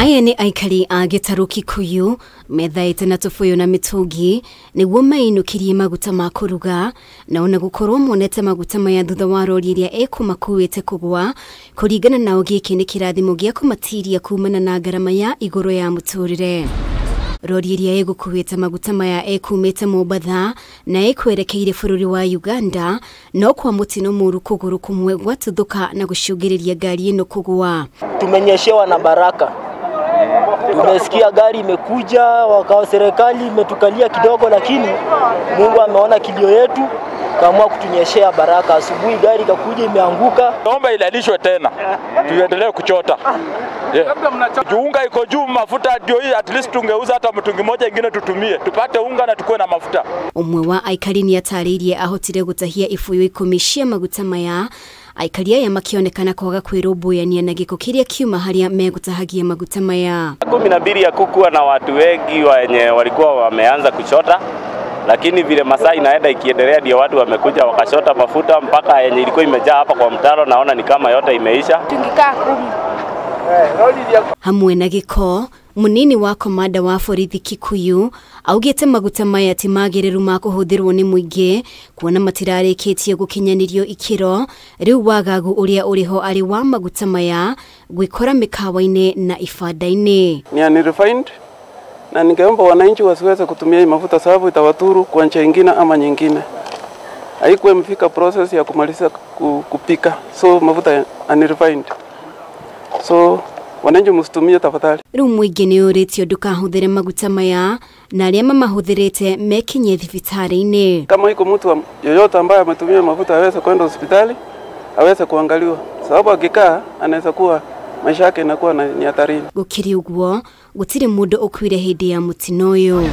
Aya ni aikari a gĩtarũ Kikuyu methaĩte na tũbũyũ na mĩtũngi nĩguo mainũkĩrie maguta ma kũruga na ona gũkorwo monete maguta maya thutha wa rori ĩrĩa ekumakuĩte kũgwa kũringana nao gĩkĩ nĩ kĩrathimo gĩa kũmatiria kumana na ngarama ya igũrũ ya mũtũrĩre. Rori ĩrĩa ĩgũkuĩte maguta maya ekumĩte Mombatha na ekwerekeire bũrũri wa Uganda no kwa mũtino mũru kũgũrũ kũmwe gwatuthũka na gũcũngĩrĩria ngari ĩno kũgwa. Tumenyeshewa na baraka. Tumesikia gari imekuja, wakao serikali imetukalia kidogo, lakini Mungu ameona kilio yetu, kaamua kutunyeshea baraka. Asubuhi gari kakuja imeanguka. Naomba ilalishwe tena. Tuendelee kuchota. Unga iko juu, mafuta ndio hii, at least tungeuza hata mtungi moja ingine tutumie. Tupate unga na tukue na mafuta. Umwe wa aikari ni atarĩirie ahotire gũtahia ibũyũ 10 cia maguta maya. Aikari aya makionekana kwaga kwĩrũmbũyania na gĩko kĩrĩa kiuma harĩa megũtahagia maguta maya. 12 ya kukuwa na watu wengi wenye walikuwa wameanza kuchota, lakini vile masaa inaenda ikiendelea ndio watu wamekuja wakashota mafuta mpaka yenye ilikuwa imejaa hapa kwa mtaro, naona ni kama yote imeisha. Tungikaa 10. Hamwe na gĩko, munini wa komanda wa borithi Kikuyu augĩte maguta maya ti magĩrĩru ma kũhũthĩrwo nĩ mũingĩ kuona matirarĩkĩtie gũkinyanĩrio ikĩro. Rĩu wagagu ũrĩa ũrĩho arĩ wa maguta maya gwĩkora mĩkawa-inĩ na ibanda-inĩ. Ni unrefined na ningeomba wananchi wasiweze kutumia hii mafuta sababu itawaturu kwa njia nyingine ama nyingine. Haikuwa imefika process ya kumaliza kupika, so mafuta unrefined. So wananchi msitumie tafadhali. Rĩu mũingĩ nĩ ũrĩtio ndũkahũthĩre maguta maya na arĩa mamahũthĩrĩte mekinye thibitarĩ-inĩ. Kama iko mtu yoyote ambaye ametumia mafuta aweze kwenda hospitali, aweze kuangaliwa. Sababu akikaa anaweza kuwa maisha yake inakuwa ni hatarini. Gũkĩrĩ ũguo, gũtirĩ mũndũ ũkuire hĩndĩ ya mũtino ũyũ.